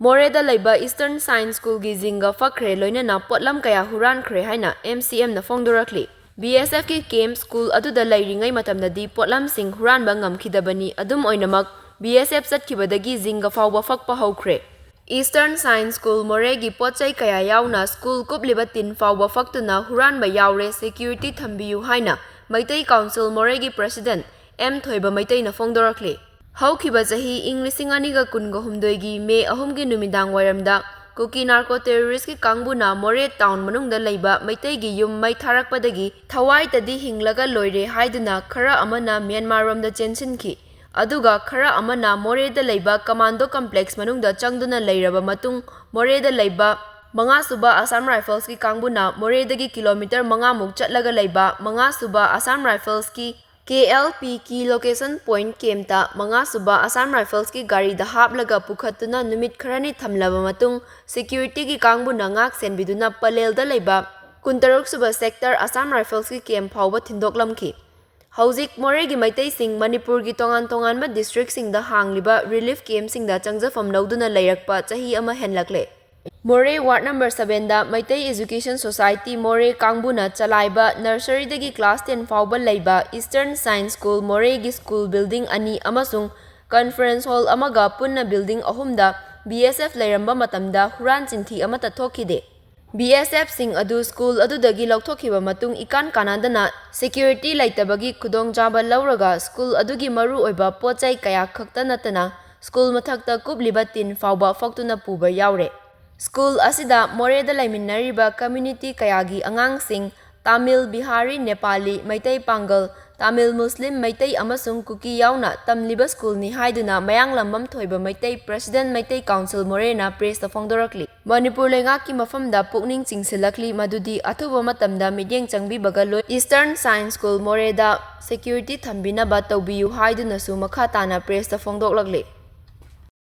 Moreh Da Leiba Eastern Science School gi Jingha Faakhre loinana potlam kaya Hurankhre haina MCM na fongdorakli. BSF ki camp school aduda lairingai matamnadi potlam sing huranba ngamkhidabani adum oinamak BSF chatkibadagi Jingha fauba fakpa haukhre. Eastern Science School Moreh gi potchai kaya yauna school kupliba tin fauba faktuna huranba yaure security thambiyu haina Maitai Council Moreh gi President M Thoiba Maitai na fongdorakli. Haukiba chahi ing lising aniga kunga humdoigi May 3 gi numidang wairamda Kuki narco terrorist ki kangbuna Moreh town manungda leiba Maitai gi yum mai tharakpadagi thawai tadi hinglaga loire haiduna khara amana Myanmar romda chensinki aduga khara amana Moreh Da Leiba commando complex manungda changduna leiraba matung Moreh Da Leiba Manga suba Assam Rifles ki kangbuna Moreh dagi kilometer manga muk chatlaga leiba Manga suba Assam Rifles ki KLP ki location point kemta Manga suba Assam Rifles ki gari da haplaga pukhatuna numit kharani thamlaba matung security ki kangbuna ngak senbiduna palel da leiba kuntaruk suba sector Assam Rifles ki camp phauba thindoklamki. Hauzik Moreh gi Maitai sing Manipur gi tongan ma district sing da hangliba relief camp sing da changjafam nauduna leirakpa chahi ama henlakle. Moreh Ward number 7 da Maitai Education Society Moreh kangbuna chalaiba nursery dagi class 10 fauba leiba Eastern Science School Moreh gi school building ani amasung conference hall amaga punna building ahumda BSF leiramba matamda huran chinthi amata thokide. BSF sing adu school adudagi lauthokiba matung ikan kanadana security laitabagi khudongchaba lauraga school adugi maru oiba pochai kaya khakta natana school mathakta kubliba tin fauba faktuna puba yaure. School asida Moreh da laiminariba community kayagi angangsing Tamil, Bihari, Nepali, Maitai Pangal, Tamil Muslim, Maitai amasung Kuki yauna tamliba school ni haiduna mayang lambam thoiba Maitai President Maitai Council Moreh na press ta fongdorakli. Manipur lengaki mafamda pukning chingsilakli madudi athuba matamda midyeng changbi bagaloi Eastern Science School Moreh da security thambina ba tawbiyu haiduna su makha tana press ta fongdoklakli.